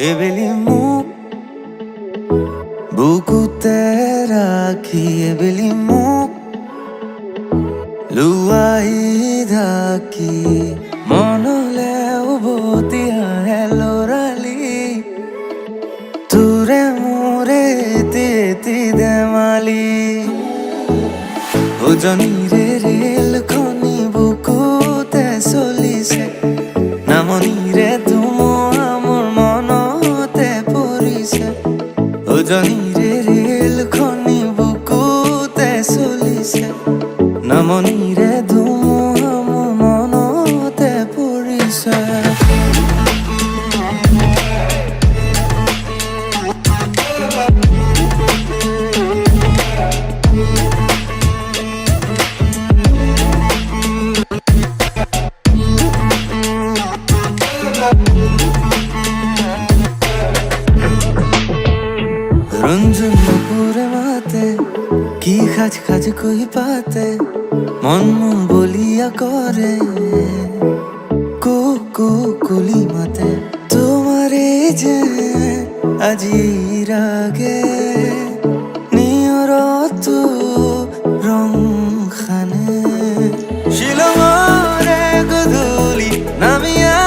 এবেলি মুখ বুকুতে রাখি এবেলি মুখ লুয়াই ঢাকি মনলে উভতি আহে লৰালি তোৰে মোৰে এতি দেমালি উজনিৰে ৰেলখনি বুকুতে চলিছে নামনিৰে ধুমুহা মোৰ মনতে পৰিছে উজনিৰে ৰেলখনি বুকুতে চলিছে নামনিৰে ধুমুহা মোৰ মনতে পৰিছে রঞ্জন পুরে মাতে কি খাজ খাজ কই পাতে মন মন বলিয়া করে কুলি মাতে তোমারে যে আজি রাগে নিয়র তু রং খানে শিলমরে গধূলি নামিয়া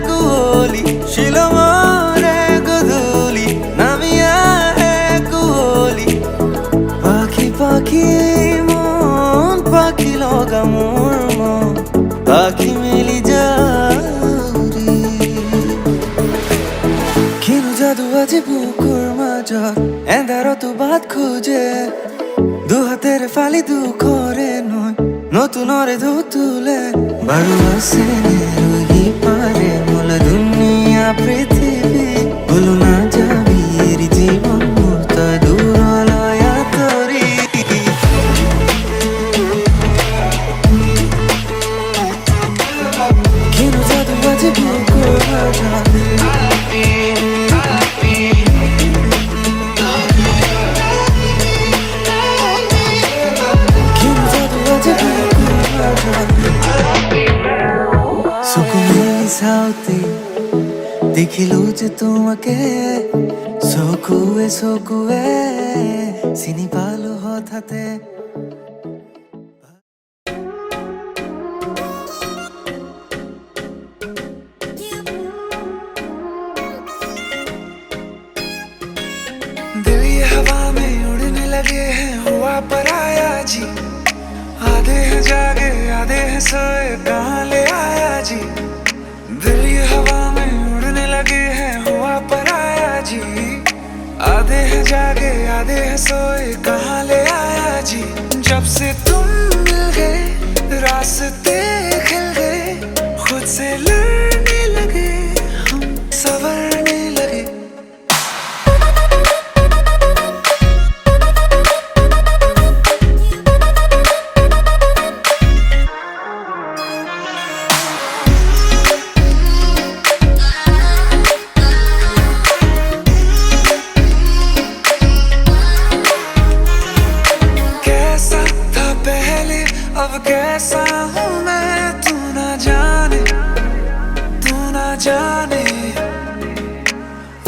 কুলি শিলমরে গধূলি নামিয়া কুলি পাখি পাখি মন পাখি লগা মোর মন পাখি মেলি যাউরি কেন জাদু আছে বুকুর মাঝে মাজত এন্ধাৰতো বাট খোজে দুহাতেৰে ফালি দুখৰে নয় নতুনৰে ধুতুলে বাৰু আছে ৰহি পাৰে মোল দুনিয়া পৃথিৱী বলো না যাবি এৰি জীৱন মোৰ তই দূৰলৈ আঁতৰি কিনো যাদু আজি বুকুৰ মাজত চাওঁতে দেখিলো যে তোমাকে চকুৱে চকুৱে চিনি পালো হঠাতে दिल ये हवा में उड़ने लगे हैं हुआ पराया जी आधे हैं जागे आधे हैं सोए कहाँ ले आया जी दिल ये हवा में उड़ने लगे हैं हुआ पराया जी आधे हैं जागे आधे हैं सोए कहाँ ले आया जी जब से तुम मिल गए रास्ते खिल गए खुद से लड़ने लगे हम संवरने लगे अब कैसा हूँ मैं तू ना जाने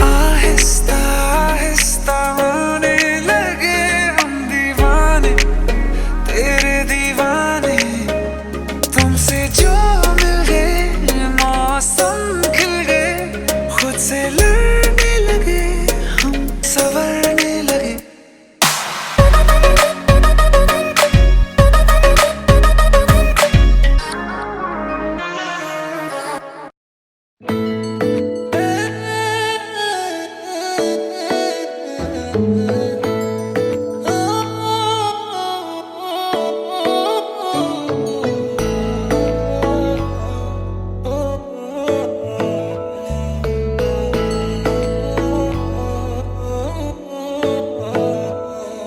आहिस्ता आहिस्ता होने लगे हम दीवाने तेरे दीवाने तुमसे जो मिल गए मौसम खिल गए खुद से लड़ने लगे हम संवरने लगे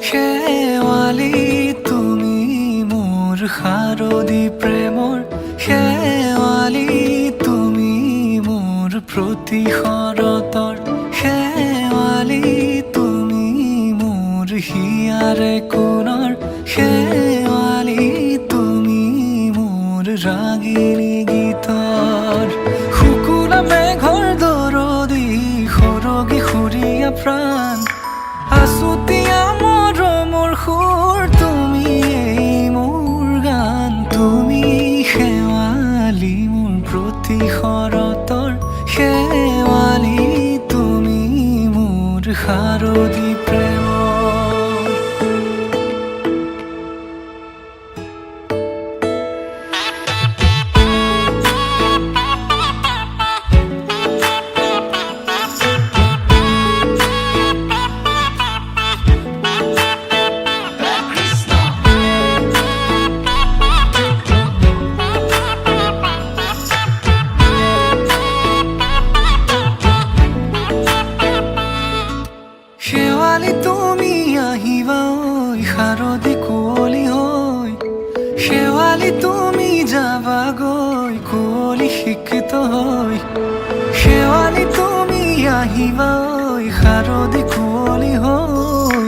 শেৱালি তুমি মোৰ শাৰদী প্ৰেমৰ শেৱালি তুমি মোৰ প্ৰতি শৰতৰ শেৱালি তুমি মোৰ হিয়াৰে কোণৰ শেৱালি তুমি মোৰ ৰাগিনী গীতৰ শুকুলা মেঘৰ দৰদি সৰগী সুৰীয়া প্ৰাণ আছুতীয়া মৰমৰ সুৰ তুমি মোৰ গান তুমি শেৱালি মোৰ প্ৰতি শৰতৰ শেৱালি তুমি মোৰ শাৰদী প্ৰেমৰ শেৱালি তুমি আহিবা ঐ শাৰদী কুঁৱলী হৈ শেৱালি তুমি যাবাগৈ কুঁৱলী শিক্ষিত হৈ শেৱালি তুমি আহিবা ঐ শাৰদী কুঁৱলী হৈ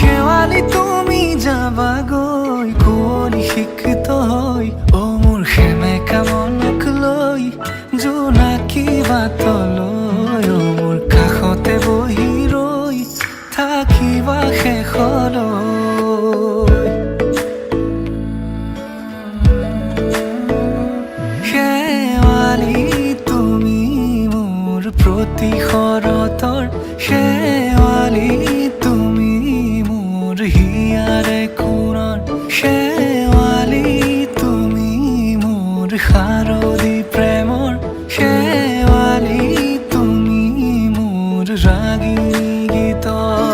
শেৱালি তুমি যাবাগৈ কুঁৱলী শিক্ষিত হৈ অ মোৰ সেমেকা মনক লৈ জোনাকী বাটলৈ অ মোৰ কাষতে বহি থাকিবা শেষলৈ শেৱালি তুমি মোৰ প্ৰতি শৰতৰ শেৱালি তুমি মোৰ হিয়াৰে কোণৰ শেৱালি তুমি মোৰ শাৰদী প্ৰেমৰ শেৱালি তুমি মোৰ ৰাগিনী গীতৰ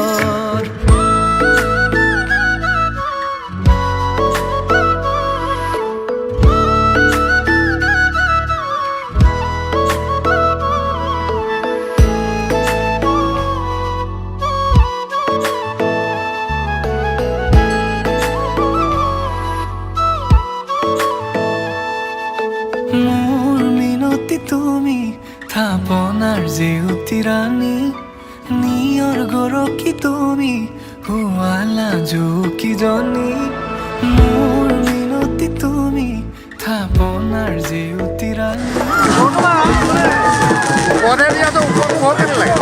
গরো কি তুমি হুৱালা জুকি জনী মোৰ মিনতি তুমি থাপনাৰ জিউতি ৰাণী পরের ইয়াতে উপভোগ হতে লাগে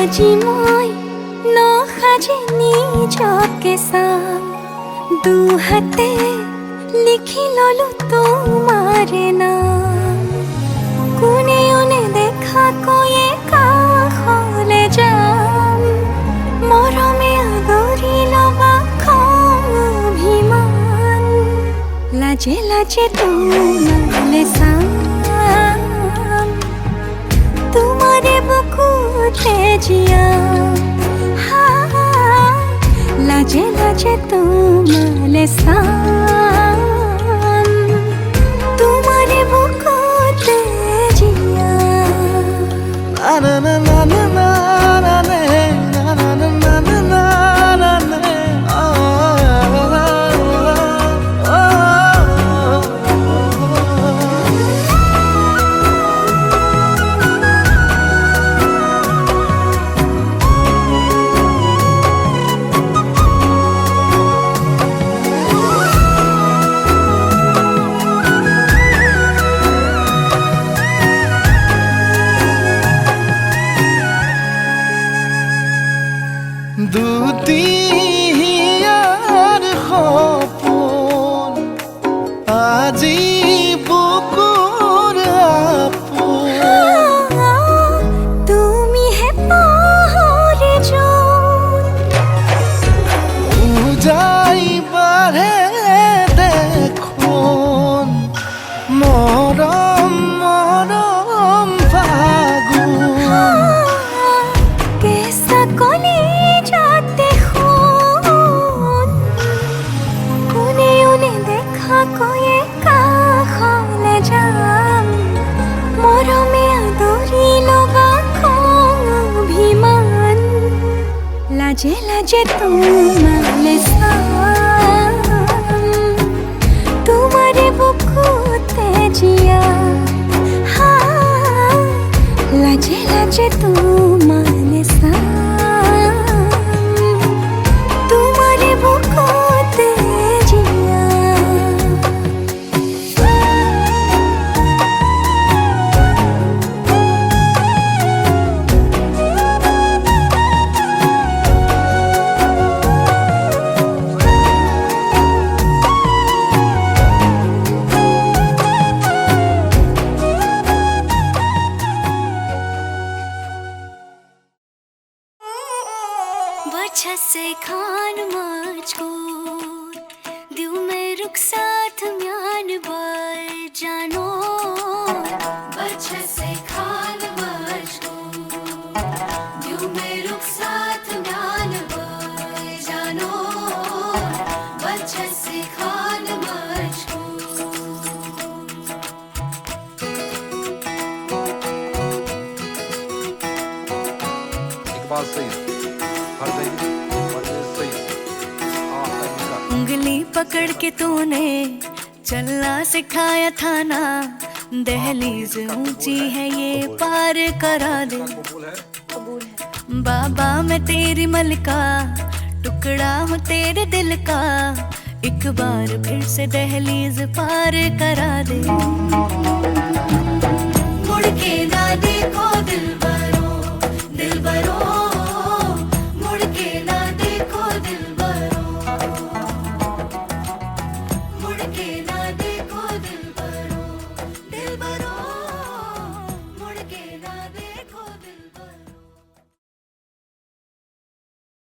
আজি মই নসাজে নিজকে চাম দুহাতে লিখি ললো তোমাৰে নাম কোনেও নেদেখা কৈয়ে কাষলে যাম মৰমে আদৰি লবা খং অভিমান লাজে লাজে তোমালে চাম तुम्हारे बुकुते जिया लाजे लाजे तुम्हारे साम तुम्हारे बुकुते जिया na na na na na na na na na na na na na দুদিয়াৰ সপোন আজি বুকুৰ আপোন তুমি হে পাহৰি যোন উজাই বাঢ়ে দেখোন মৰম মৰম ফাগুন कैसा कली जाते खून कोने उन्हें देखा कोई काखले जाम मरमे आदरी लोगा खंग अभिमान लाजे लाजे तुम्हारे साम तुम्हारे बुकुते जिया लाजे लाजे तुम्हारे साम तुम्हारे बुकुते जिया बच्चा से खान मजकूर दिल में रुख साथ म्यान बर जानो बच्चा से खान मजकूर दिल में रुख साथ म्यान बर जानो बच्चा से खान इकबाल सईद उंगली पकड़ के तूने चलना सिखाया था ना दहलीज ऊंची है ये पार करा दे बाबा मैं तेरी मलिका टुकड़ा हूँ तेरे दिल का एक बार फिर से दहलीज पार करा दे मुड़ के ना देखो दिल करो